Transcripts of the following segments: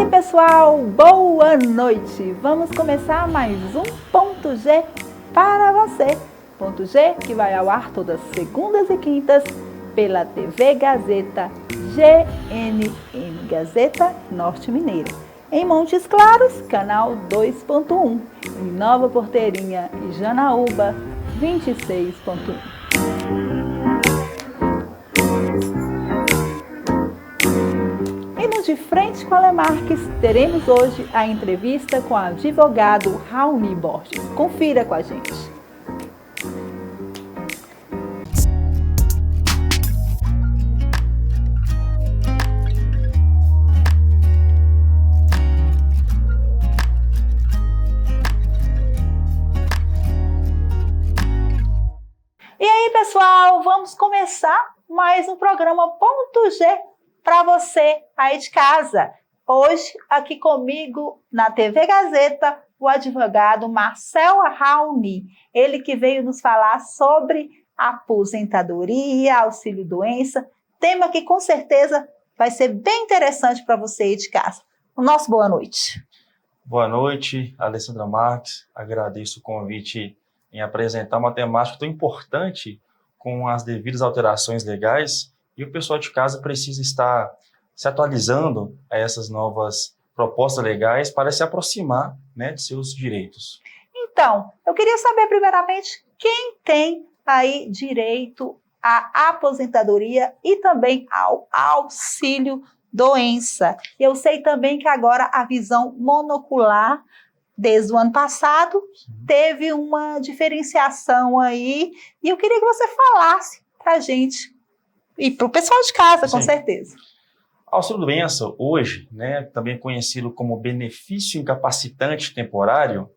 aí, pessoal, boa noite! Vamos começar mais um Ponto G para você. Ponto G que vai ao ar todas segundas e quintas pela TV Gazeta GNM Gazeta Norte Mineira. Em Montes Claros, canal 2.1. Em Nova Porteirinha e Janaúba, 26.1. De frente com a Lemarques, teremos hoje a entrevista com o advogado Raoni Borges. Confira com a gente. E aí, pessoal, vamos começar mais um programa Ponto G para você aí de casa. Hoje, aqui comigo na TV Gazeta, o advogado Marcel Raoni. Ele que veio nos falar sobre aposentadoria, auxílio-doença, tema que com certeza vai ser bem interessante para você aí de casa. O nosso boa noite. Boa noite, Alessandra Marques. Agradeço o convite em apresentar uma temática tão importante com as devidas alterações legais. E o pessoal de casa precisa estar se atualizando a essas novas propostas legais para se aproximar, né, de seus direitos. Então, eu queria saber primeiramente quem tem aí direito à aposentadoria e também ao auxílio-doença. Eu sei também que agora a visão monocular, desde o ano passado, teve uma diferenciação aí. E eu queria que você falasse para a gente. E para o pessoal de casa, com certeza. Auxílio-doença, hoje, né, também conhecido como benefício incapacitante temporário,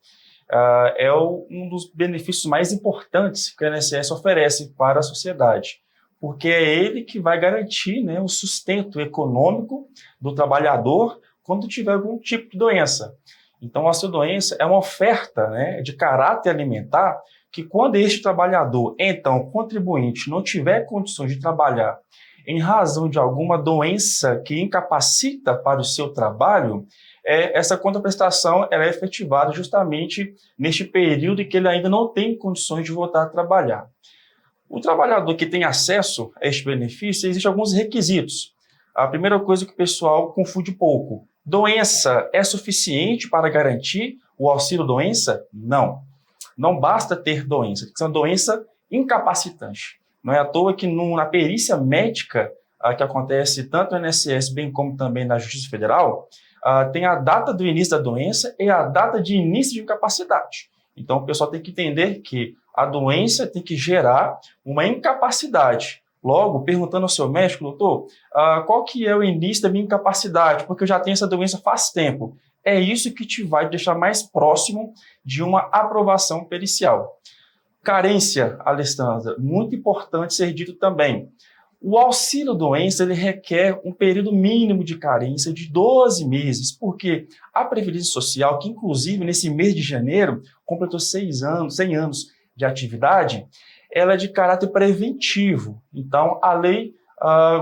é um dos benefícios mais importantes que o INSS oferece para a sociedade, porque é ele que vai garantir, né, o sustento econômico do trabalhador quando tiver algum tipo de doença. Então, o auxílio-doença é uma oferta, né, de caráter alimentar que quando este trabalhador, então, o contribuinte, não tiver condições de trabalhar em razão de alguma doença que incapacita para o seu trabalho, essa contraprestação ela é efetivada justamente neste período em que ele ainda não tem condições de voltar a trabalhar. O trabalhador que tem acesso a este benefício, existem alguns requisitos. A primeira coisa que o pessoal confunde pouco: doença é suficiente para garantir o auxílio-doença? Não. Não basta ter doença, tem que ser uma doença incapacitante. Não é à toa que na perícia médica que acontece tanto no INSS bem como também na Justiça Federal, tem a data do início da doença e a data de início de incapacidade. Então, o pessoal tem que entender que a doença tem que gerar uma incapacidade. Logo, perguntando ao seu médico: doutor, qual que é o início da minha incapacidade? Porque eu já tenho essa doença faz tempo. É isso que te vai deixar mais próximo de uma aprovação pericial. Carência, Alessandra, muito importante ser dito também. O auxílio-doença ele requer um período mínimo de carência de 12 meses, porque a Previdência Social, que inclusive nesse mês de janeiro completou 100 anos de atividade, ela é de caráter preventivo. Então, a lei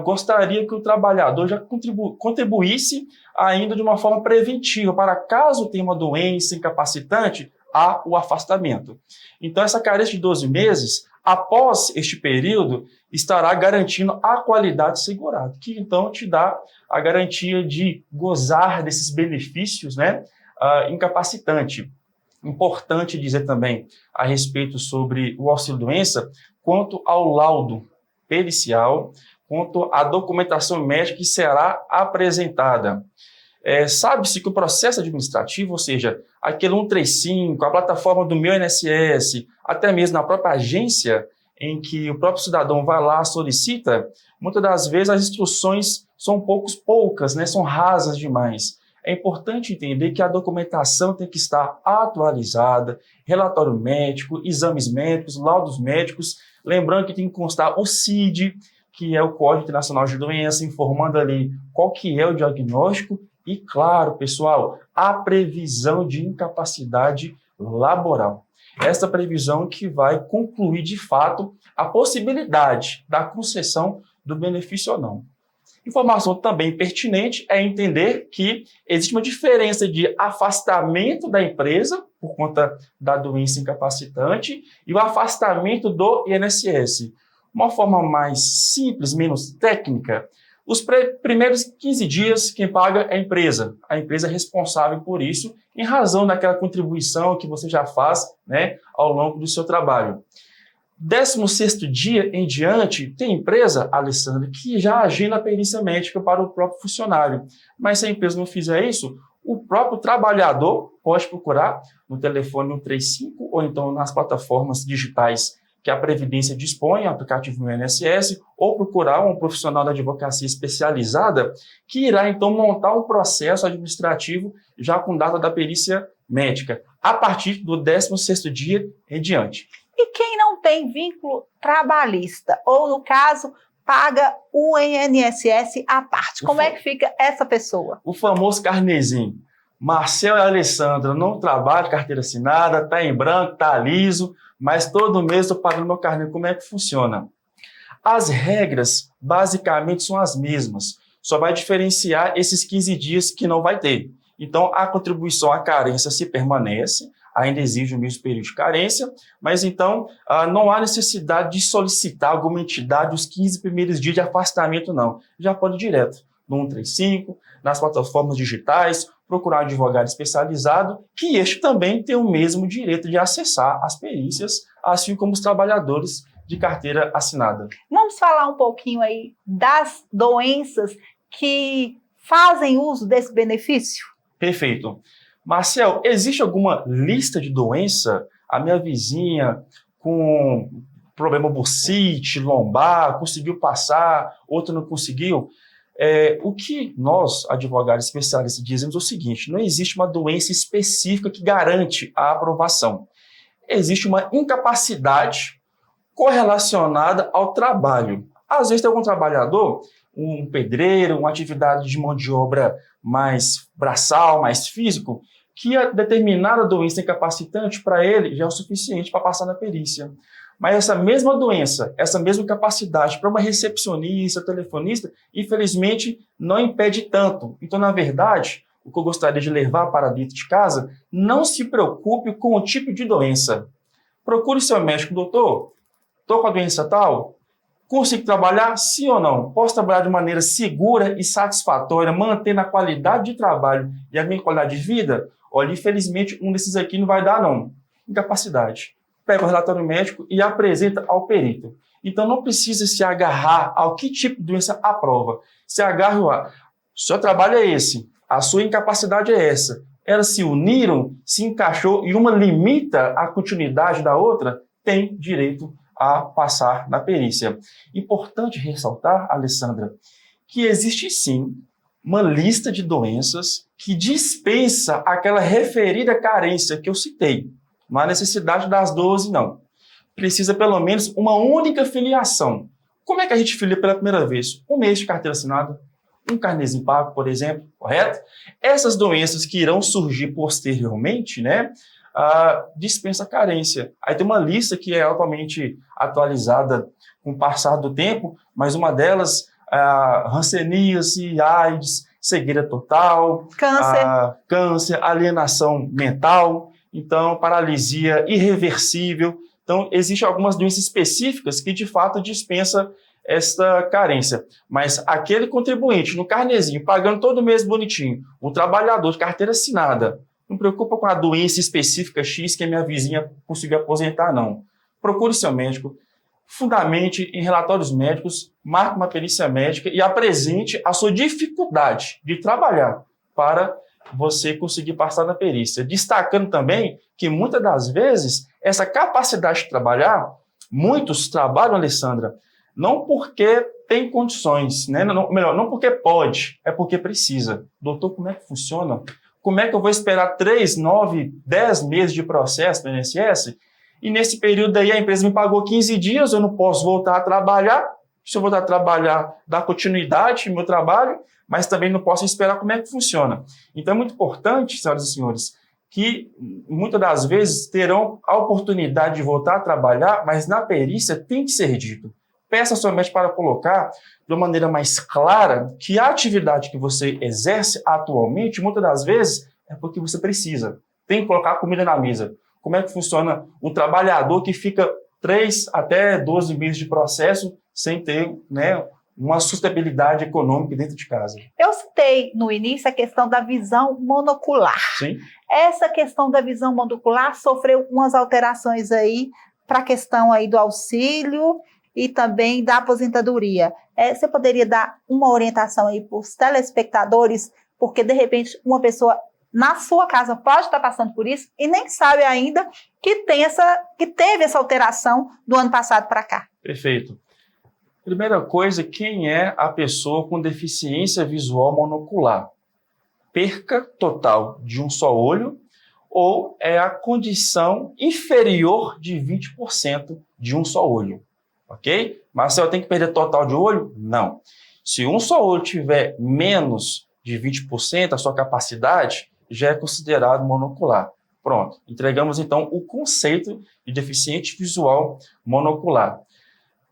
gostaria que o trabalhador já contribuísse ainda de uma forma preventiva, para caso tenha uma doença incapacitante, há o afastamento. Então, essa carência de 12 meses, após este período, estará garantindo a qualidade segurada, que então te dá a garantia de gozar desses benefícios, né, incapacitante. Importante dizer também a respeito sobre o auxílio-doença, quanto ao laudo pericial, quanto à documentação médica que será apresentada. Sabe-se que o processo administrativo, ou seja, aquele 135, a plataforma do Meu INSS, até mesmo na própria agência em que o próprio cidadão vai lá, solicita, muitas das vezes as instruções são poucas, né? São rasas demais. É importante entender que a documentação tem que estar atualizada, relatório médico, exames médicos, laudos médicos, lembrando que tem que constar o CID, que é o Código Internacional de Doença, informando ali qual que é o diagnóstico e, claro, pessoal, a previsão de incapacidade laboral. Essa previsão que vai concluir, de fato, a possibilidade da concessão do benefício ou não. Informação também pertinente é entender que existe uma diferença de afastamento da empresa por conta da doença incapacitante e o afastamento do INSS. Uma forma mais simples, menos técnica, os primeiros 15 dias quem paga é a empresa. A empresa é responsável por isso, em razão daquela contribuição que você já faz, né, ao longo do seu trabalho. 16º dia em diante, tem empresa, Alessandra, que já agenda a perícia médica para o próprio funcionário. Mas se a empresa não fizer isso, o próprio trabalhador pode procurar no telefone 135 ou então nas plataformas digitais que a Previdência dispõe, o aplicativo do INSS, ou procurar um profissional da advocacia especializada que irá então montar um processo administrativo já com data da perícia médica, a partir do 16º dia em diante. E quem não tem vínculo trabalhista, ou no caso, paga o INSS à parte, como é que fica essa pessoa? O famoso carnezinho. Marcel e Alessandra não trabalham, carteira assinada, está em branco, está liso, mas todo mês estou pagando meu carnê. Como é que funciona? As regras basicamente são as mesmas, só vai diferenciar esses 15 dias que não vai ter. Então, a contribuição à carência se permanece, ainda exige o mesmo período de carência, mas então não há necessidade de solicitar alguma entidade os 15 primeiros dias de afastamento, não. Já pode ir direto no 135, nas plataformas digitais, procurar um advogado especializado, que este também tem o mesmo direito de acessar as perícias, assim como os trabalhadores de carteira assinada. Vamos falar um pouquinho aí das doenças que fazem uso desse benefício? Perfeito. Marcel, existe alguma lista de doença? A minha vizinha com problema bursite, lombar, conseguiu passar, outra não conseguiu. O que nós, advogados especialistas, dizemos é o seguinte: não existe uma doença específica que garante a aprovação. Existe uma incapacidade correlacionada ao trabalho. Às vezes tem algum trabalhador, um pedreiro, uma atividade de mão de obra mais braçal, mais físico, que a determinada doença incapacitante para ele já é o suficiente para passar na perícia. Mas essa mesma doença, essa mesma capacidade para uma recepcionista, telefonista, infelizmente não impede tanto. Então, na verdade, o que eu gostaria de levar para dentro de casa, não se preocupe com o tipo de doença. Procure seu médico: doutor, estou com a doença tal, consigo trabalhar sim ou não? Posso trabalhar de maneira segura e satisfatória, mantendo a qualidade de trabalho e a minha qualidade de vida? Olha, infelizmente, um desses aqui não vai dar, não. Incapacidade. Pega o relatório médico e apresenta ao perito. Então, não precisa se agarrar ao que tipo de doença aprova. Se agarra o seu trabalho é esse, a sua incapacidade é essa. Elas se uniram, se encaixou e uma limita a continuidade da outra, tem direito a passar na perícia. Importante ressaltar, Alessandra, que existe sim uma lista de doenças que dispensa aquela referida carência que eu citei. Não há necessidade das 12, não. Precisa pelo menos uma única filiação. Como é que a gente filia pela primeira vez? Um mês de carteira assinada, um carnezinho pago, por exemplo, correto? Essas doenças que irão surgir posteriormente, né, dispensa a carência. Aí tem uma lista que é altamente atualizada com o passar do tempo, mas uma delas, hanseníase, AIDS, cegueira total, câncer, alienação mental, então paralisia irreversível. Então, existem algumas doenças específicas que, de fato, dispensa esta carência. Mas aquele contribuinte, no carnezinho, pagando todo mês bonitinho, o trabalhador de carteira assinada, não preocupa com a doença específica X que a minha vizinha conseguiu aposentar, não. Procure seu médico, fundamente em relatórios médicos, marque uma perícia médica e apresente a sua dificuldade de trabalhar para você conseguir passar na perícia. Destacando também que, muitas das vezes, essa capacidade de trabalhar, muitos trabalham, Alessandra, não porque tem condições, né? Não porque pode, é porque precisa. Doutor, como é que funciona? Como é que eu vou esperar 3, 9, 10 meses de processo no INSS? E nesse período aí a empresa me pagou 15 dias, eu não posso voltar a trabalhar. Se eu voltar a trabalhar, dar continuidade no meu trabalho, mas também não posso esperar. Como é que funciona? Então é muito importante, senhoras e senhores, que muitas das vezes terão a oportunidade de voltar a trabalhar, mas na perícia tem que ser dito. peça ao seu médico para colocar de uma maneira mais clara que a atividade que você exerce atualmente, muitas das vezes, é porque você precisa. Tem que colocar comida na mesa. Como é que funciona um trabalhador que fica 3 até 12 meses de processo sem ter, né, uma sustentabilidade econômica dentro de casa? Eu citei no início a questão da visão monocular. Sim. Essa questão da visão monocular sofreu umas alterações aí para a questão aí do auxílio e também da aposentadoria. Você poderia dar uma orientação aí para os telespectadores, porque de repente uma pessoa na sua casa pode estar passando por isso e nem sabe ainda que teve essa alteração do ano passado para cá. Perfeito. Primeira coisa, quem é a pessoa com deficiência visual monocular? Perca total de um só olho ou é a condição inferior de 20% de um só olho, ok? Marcelo, tem que perder total de olho? Não. Se um só olho tiver menos de 20%, a sua capacidade já é considerado monocular. Pronto, entregamos então o conceito de deficiente visual monocular.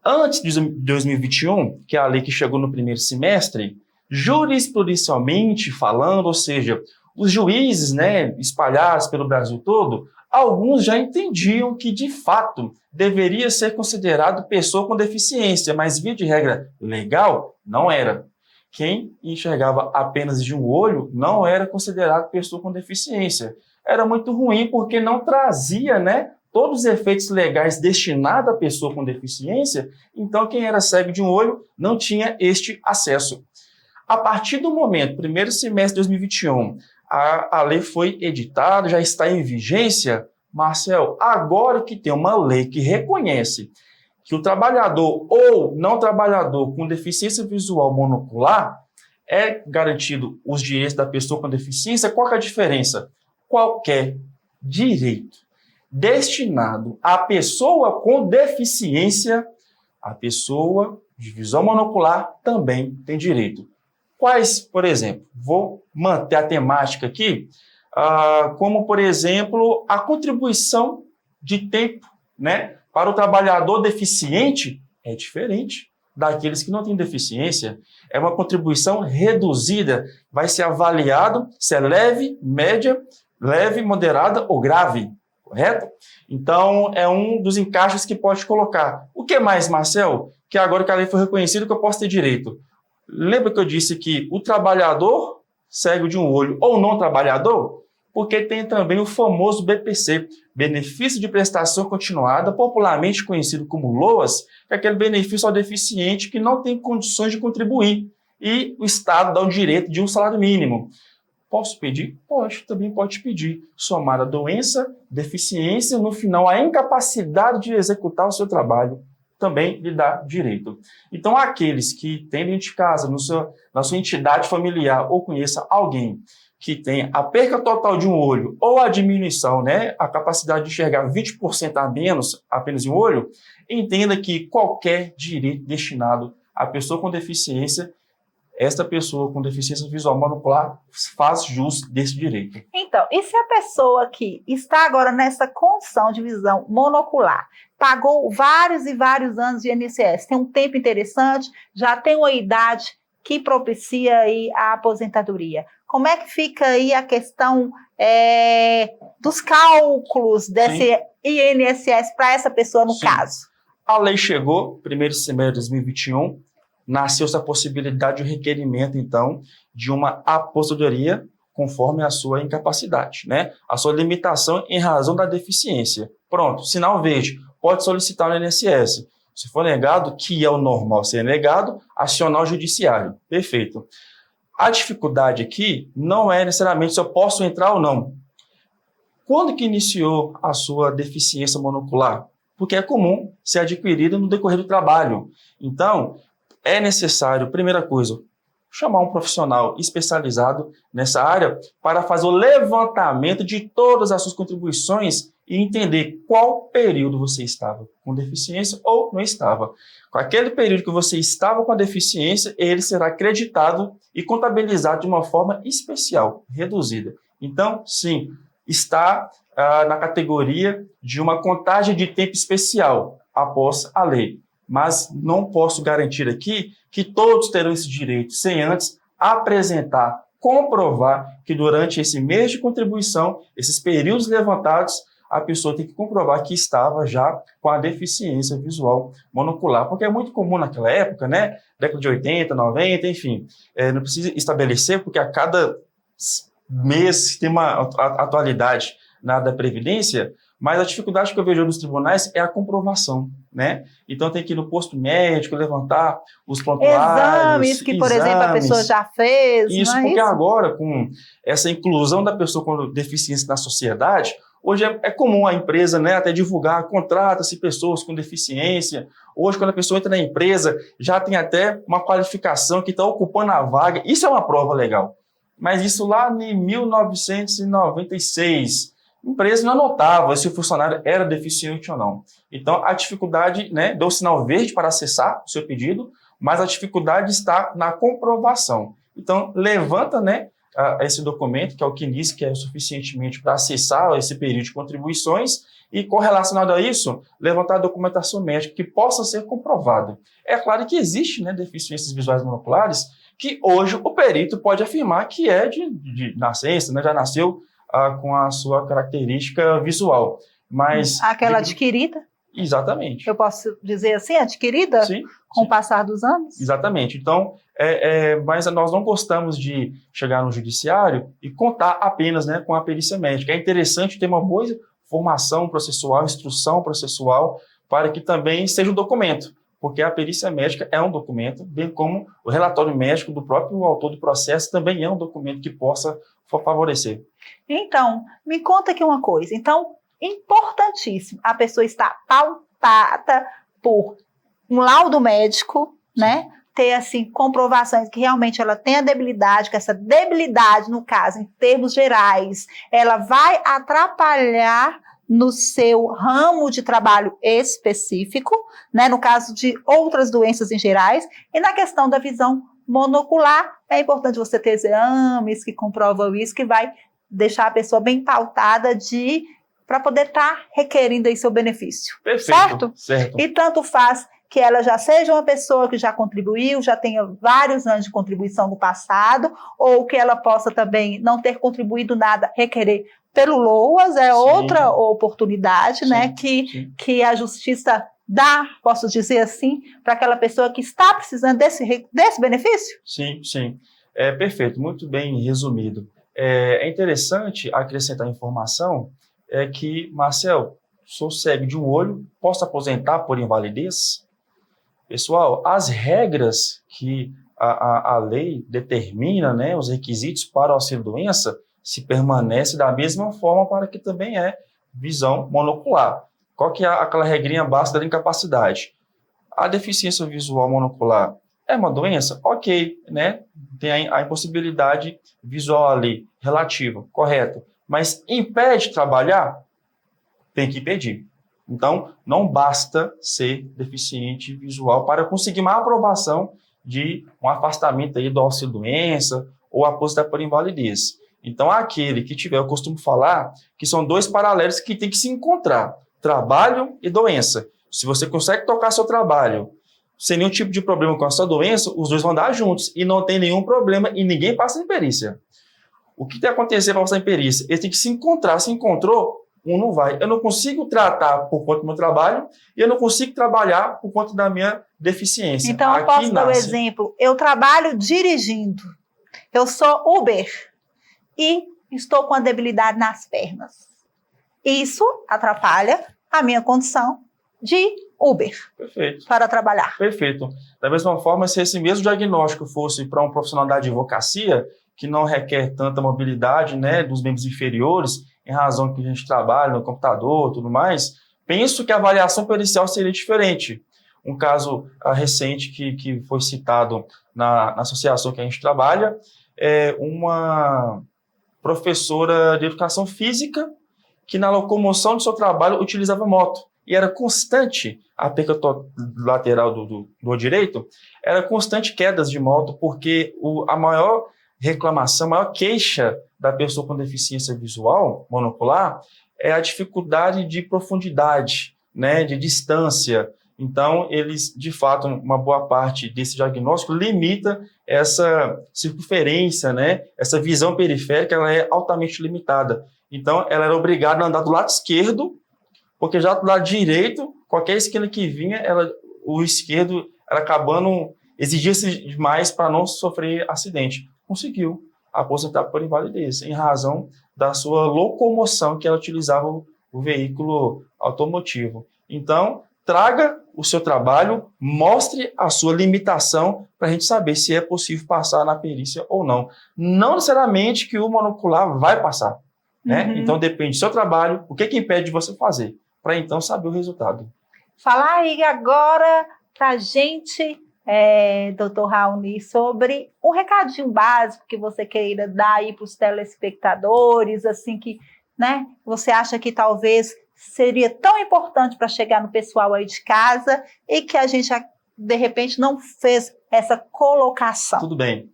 Antes de 2021, que é a lei que chegou no primeiro semestre, jurisprudencialmente falando, ou seja, os juízes, né, espalhados pelo Brasil todo, alguns já entendiam que, de fato, deveria ser considerado pessoa com deficiência, mas, via de regra legal, não era. Quem enxergava apenas de um olho não era considerado pessoa com deficiência. Era muito ruim porque não trazia, né, todos os efeitos legais destinados à pessoa com deficiência, então quem era cego de um olho não tinha este acesso. A partir do momento, primeiro semestre de 2021, a lei foi editada, já está em vigência. Marcel, agora que tem uma lei que reconhece que o trabalhador ou não trabalhador com deficiência visual monocular é garantido os direitos da pessoa com deficiência, qual que é a diferença? Qualquer direito destinado à pessoa com deficiência, a pessoa de visão monocular também tem direito. Quais, por exemplo, vou manter a temática aqui, como, por exemplo, a contribuição de tempo, né, para o trabalhador deficiente é diferente daqueles que não têm deficiência. É uma contribuição reduzida, vai ser avaliado se é leve, média, leve, moderada ou grave, correto? Então, é um dos encaixes que pode colocar. O que mais, Marcel? Que agora que a lei foi reconhecida, que eu posso ter direito. Lembra que eu disse que o trabalhador cego de um olho ou não trabalhador? Porque tem também o famoso BPC, Benefício de Prestação Continuada, popularmente conhecido como LOAS, que é aquele benefício ao deficiente que não tem condições de contribuir. E o Estado dá o direito de um salário mínimo. Posso pedir? Pode, também pode pedir. Somar a doença, deficiência, no final a incapacidade de executar o seu trabalho, também lhe dá direito. Então, aqueles que têm dentro de casa, na sua entidade familiar, ou conheça alguém que tem a perca total de um olho ou a diminuição, né, a capacidade de enxergar 20% a menos apenas em um olho, entenda que qualquer direito destinado à pessoa com deficiência, esta pessoa com deficiência visual monocular faz jus desse direito. Então, e se a pessoa que está agora nessa condição de visão monocular, pagou vários e vários anos de INSS, tem um tempo interessante, já tem uma idade que propicia aí a aposentadoria, como é que fica aí a questão dos cálculos desse Sim. INSS para essa pessoa no Sim. caso? A lei chegou, primeiro semestre de 2021, nasceu essa possibilidade de requerimento, então, de uma aposentadoria conforme a sua incapacidade, né? A sua limitação em razão da deficiência. Pronto, sinal verde, pode solicitar no INSS. Se for negado, que é o normal ser negado, acionar o judiciário. Perfeito. A dificuldade aqui não é necessariamente se eu posso entrar ou não. Quando que iniciou a sua deficiência monocular? Porque é comum ser adquirida no decorrer do trabalho. Então, é necessário, primeira coisa, chamar um profissional especializado nessa área para fazer o levantamento de todas as suas contribuições e entender qual período você estava com deficiência ou não estava. Com aquele período que você estava com a deficiência, ele será acreditado e contabilizado de uma forma especial, reduzida. Então, sim, está na categoria de uma contagem de tempo especial após a lei. mas não posso garantir aqui que todos terão esse direito, sem antes apresentar, comprovar que durante esse mês de contribuição, esses períodos levantados, a pessoa tem que comprovar que estava já com a deficiência visual monocular, porque é muito comum naquela época, né, década de 80, 90, enfim, não precisa estabelecer, porque a cada mês tem uma atualidade na da Previdência, mas a dificuldade que eu vejo nos tribunais é a comprovação, né? Então tem que ir no posto médico, levantar os prontuários. Exames que, por exemplo, a pessoa já fez. Isso, não é porque isso? agora, com essa inclusão da pessoa com deficiência na sociedade, hoje é comum a empresa, né, até divulgar, contrata-se pessoas com deficiência. Hoje, quando a pessoa entra na empresa, já tem até uma qualificação que está ocupando a vaga. Isso é uma prova legal. Mas isso lá em 1996, a empresa não anotava se o funcionário era deficiente ou não. Então, a dificuldade, né, deu o sinal verde para acessar o seu pedido, mas a dificuldade está na comprovação. Então, levanta, né, esse documento, que é o CNIS, que é o suficientemente para acessar esse período de contribuições, e, correlacionado a isso, levantar a documentação médica que possa ser comprovada. É claro que existe, né, deficiências visuais monoculares, que hoje o perito pode afirmar que é de nascença, né, já nasceu com a sua característica visual. Mas aquela adquirida? Exatamente. Eu posso dizer assim, adquirida? Sim, com o passar dos anos? Exatamente. Então, mas nós não gostamos de chegar no judiciário e contar apenas, né, com a perícia médica. É interessante ter uma boa formação processual, instrução processual, para que também seja um documento, porque a perícia médica é um documento, bem como o relatório médico do próprio autor do processo também é um documento que possa favorecer. Então, me conta aqui uma coisa. Então, importantíssimo, a pessoa está pautada por um laudo médico, né? Ter, assim, comprovações que realmente ela tem a debilidade, que essa debilidade, no caso, em termos gerais, ela vai atrapalhar no seu ramo de trabalho específico, né? No caso de outras doenças em gerais, e na questão da visão monocular, é importante você ter exames que comprovam isso, que vai deixar a pessoa bem pautada para poder estar requerindo aí seu benefício. Perfeito, certo? E tanto faz que ela já seja uma pessoa que já contribuiu, já tenha vários anos de contribuição no passado, ou que ela possa também não ter contribuído nada, requerer pelo LOAS, é outra oportunidade, né, que a justiça dá, posso dizer assim, para aquela pessoa que está precisando desse benefício? Sim, sim. Perfeito, muito bem resumido. É interessante acrescentar informação que, Marcel, sou cego de um olho, posso aposentar por invalidez? Pessoal, as regras que a lei determina, né, os requisitos para o auxílio-doença, se permanece da mesma forma para que também visão monocular. Qual que é aquela regrinha básica da incapacidade? A deficiência visual monocular é uma doença? Ok, né? Tem a impossibilidade visual ali, relativa, correto. Mas impede de trabalhar? Tem que impedir. Então, não basta ser deficiente visual para conseguir uma aprovação de um afastamento aí do auxílio-doença ou aposentar por invalidez. Então, aquele que tiver, eu costumo falar que são dois paralelos que tem que se encontrar, trabalho e doença. Se você consegue tocar seu trabalho sem nenhum tipo de problema com a sua doença, os dois vão dar juntos e não tem nenhum problema e ninguém passa em perícia. O que tem que acontecer para passar em perícia? Eles têm que se encontrar. Se encontrou, um não vai. Eu não consigo tratar por conta do meu trabalho e eu não consigo trabalhar por conta da minha deficiência. Então, eu posso dar um exemplo. Eu trabalho dirigindo. Eu sou Uber e estou com a debilidade nas pernas. Isso atrapalha a minha condição de Uber. Perfeito. Para trabalhar. Perfeito. Da mesma forma, se esse mesmo diagnóstico fosse para um profissional da advocacia, que não requer tanta mobilidade, né, dos membros inferiores, em razão que a gente trabalha no computador e tudo mais, penso que a avaliação pericial seria diferente. Um caso recente que foi citado na associação que a gente trabalha é uma professora de educação física que na locomoção do seu trabalho utilizava moto. E era constante a perca lateral do direito, era constante quedas de moto, porque a maior reclamação, a maior queixa da pessoa com deficiência visual monocular é a dificuldade de profundidade, né, de distância. Então, eles, de fato, uma boa parte desse diagnóstico limita essa circunferência, né? Essa visão periférica, ela é altamente limitada. Então, ela era obrigada a andar do lado esquerdo, porque já do lado direito, qualquer esquina que vinha, o esquerdo era acabando, exigia-se demais para não sofrer acidente. Conseguiu aposentar por invalidez, em razão da sua locomoção que ela utilizava o veículo automotivo. Então, traga o seu trabalho, mostre a sua limitação para a gente saber se é possível passar na perícia ou não. Não necessariamente que o monocular vai passar, né? Então, depende do seu trabalho, o que impede de você fazer, para então saber o resultado. Falar aí agora para a gente, doutor Raoni, sobre um recadinho básico que você queira dar aí para os telespectadores, assim que, né, você acha que talvez seria tão importante para chegar no pessoal aí de casa e que a gente, de repente, não fez essa colocação. Tudo bem.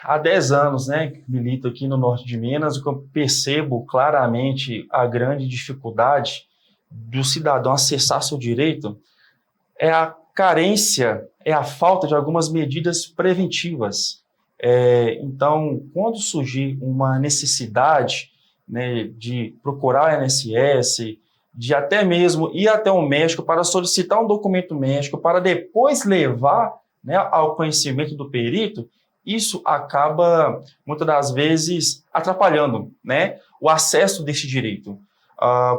Há 10 anos, né, que milito aqui no norte de Minas, o que eu percebo claramente a grande dificuldade do cidadão acessar seu direito é a carência, é a falta de algumas medidas preventivas. Então, quando surgir uma necessidade, né, de procurar a INSS, de até mesmo ir até um médico para solicitar um documento médico, para depois levar, né, ao conhecimento do perito, isso acaba, muitas das vezes, atrapalhando, né, o acesso desse direito.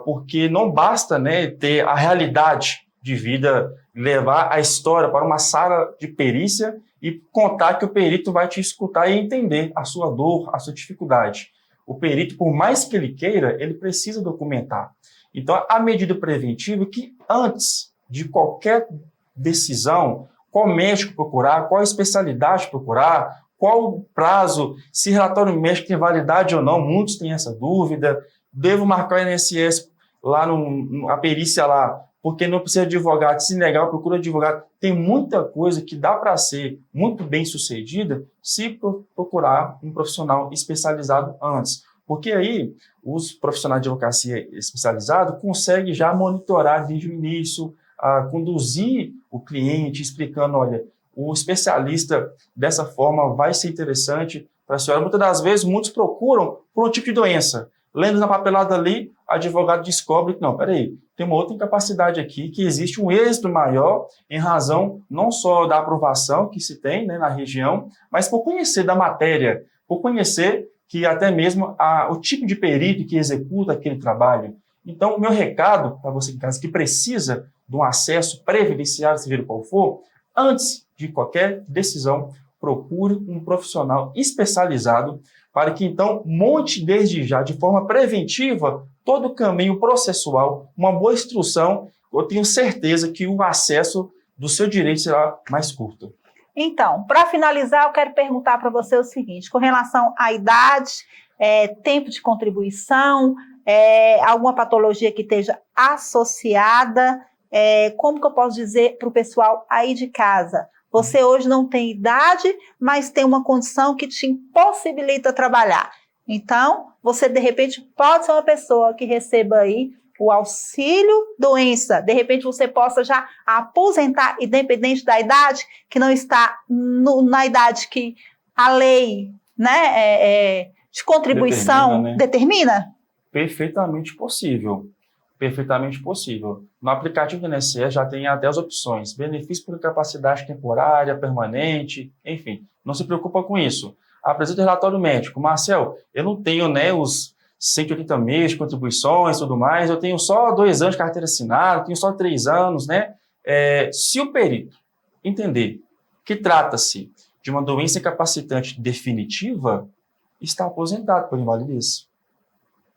Porque não basta, né, ter a realidade de vida, levar a história para uma sala de perícia e contar que o perito vai te escutar e entender a sua dor, a sua dificuldade. O perito, por mais que ele queira, ele precisa documentar. Então, a medida preventiva é que antes de qualquer decisão, qual médico procurar, qual especialidade procurar, qual o prazo, se relatório médico tem validade ou não, muitos têm essa dúvida. Devo marcar o INSS lá, a perícia lá, porque não precisa de advogado, se negar, procura advogado. Tem muita coisa que dá para ser muito bem sucedida se procurar um profissional especializado antes. Porque aí os profissionais de advocacia especializados conseguem já monitorar desde o início, conduzir o cliente, explicando, olha, o especialista dessa forma vai ser interessante para a senhora. Muitas das vezes, muitos procuram por um tipo de doença. Lendo na papelada ali, o advogado descobre que, não, peraí, tem uma outra incapacidade aqui, que existe um êxito maior em razão não só da aprovação que se tem, né, na região, mas por conhecer da matéria, por conhecer que até mesmo o tipo de perito que executa aquele trabalho. Então, o meu recado para você em casa que precisa de um acesso previdenciário, seja qual for, antes de qualquer decisão, procure um profissional especializado para que, então, monte desde já, de forma preventiva, todo o caminho processual, uma boa instrução. Eu tenho certeza que o acesso do seu direito será mais curto. Então, para finalizar, eu quero perguntar para você o seguinte, com relação à idade, tempo de contribuição, alguma patologia que esteja associada, como que eu posso dizer para o pessoal aí de casa? Você hoje não tem idade, mas tem uma condição que te impossibilita trabalhar. Então, você, de repente, pode ser uma pessoa que receba aí o auxílio doença. De repente, você possa já aposentar, independente da idade, que não está na idade que a lei, né, de contribuição determina? Perfeitamente possível. Perfeitamente possível. No aplicativo do INSS já tem até as opções, benefício por incapacidade temporária, permanente, enfim, não se preocupa com isso. Apresenta o relatório médico. Marcel, eu não tenho, né, os 180 meses de contribuições e tudo mais, eu tenho só 2 anos de carteira assinada, tenho só 3 anos, né? Se o perito entender que trata-se de uma doença incapacitante definitiva, está aposentado por invalidez.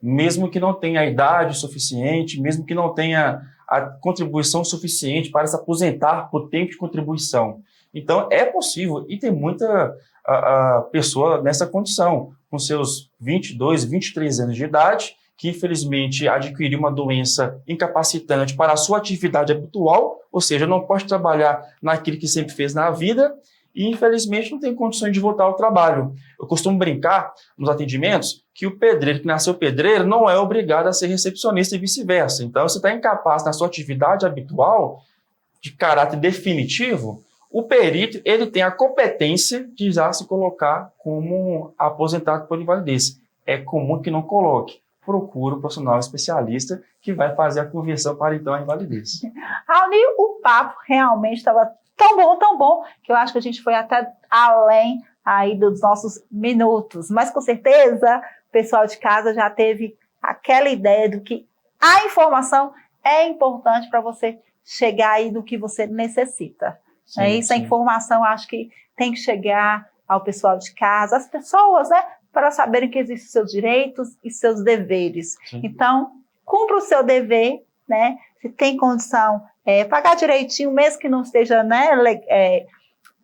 Mesmo que não tenha a idade suficiente, mesmo que não tenha a contribuição suficiente para se aposentar por tempo de contribuição. Então, é possível, e tem muita pessoa nessa condição, com seus 22, 23 anos de idade, que infelizmente adquiriu uma doença incapacitante para a sua atividade habitual, ou seja, não pode trabalhar naquilo que sempre fez na vida, e, infelizmente, não tem condições de voltar ao trabalho. Eu costumo brincar nos atendimentos que o pedreiro que nasceu pedreiro não é obrigado a ser recepcionista e vice-versa. Então, você está incapaz na sua atividade habitual, de caráter definitivo, o perito ele tem a competência de já se colocar como aposentado por invalidez. É comum que não coloque. Procura um profissional especialista que vai fazer a conversão para então a invalidez. Raoni, o papo realmente estava tão bom, que eu acho que a gente foi até além aí dos nossos minutos. Mas com certeza o pessoal de casa já teve aquela ideia do que a informação é importante para você chegar aí no que você necessita. Sim, é isso, a sim. informação acho que tem que chegar ao pessoal de casa, às pessoas, né? Para saberem que existem seus direitos e seus deveres. Sim. Então, cumpra o seu dever, né? Se tem condição, pagar direitinho, mesmo que não esteja, né,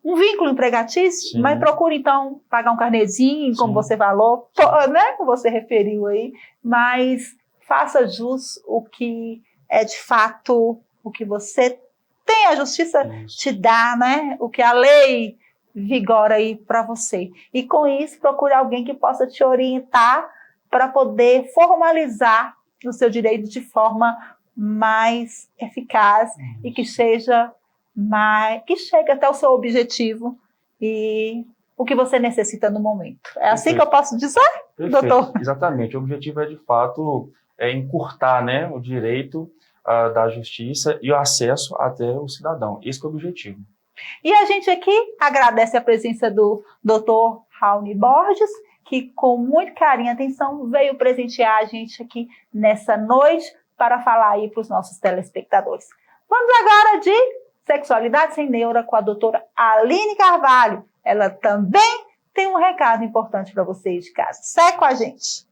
um vínculo empregatício, Sim. mas procure, então, pagar um carnezinho, como Sim. você falou, né? Como você referiu aí, mas faça jus o que é de fato o que você tem, a justiça Isso. te dá, né? O que a lei vigora aí para você. E com isso, procure alguém que possa te orientar para poder formalizar o seu direito de forma mais eficaz e que seja que chegue até o seu objetivo e o que você necessita no momento. É assim que eu posso dizer, Perfeito. doutor? Exatamente. O objetivo é, de fato, encurtar, né, o direito da justiça e o acesso até o cidadão. Esse que é o objetivo. E a gente aqui agradece a presença do Dr. Raoni Borges, que com muito carinho e atenção veio presentear a gente aqui nessa noite para falar aí para os nossos telespectadores. Vamos agora de Sexualidade Sem Neura com a doutora Aline Carvalho. Ela também tem um recado importante para vocês de casa. Segue com a gente.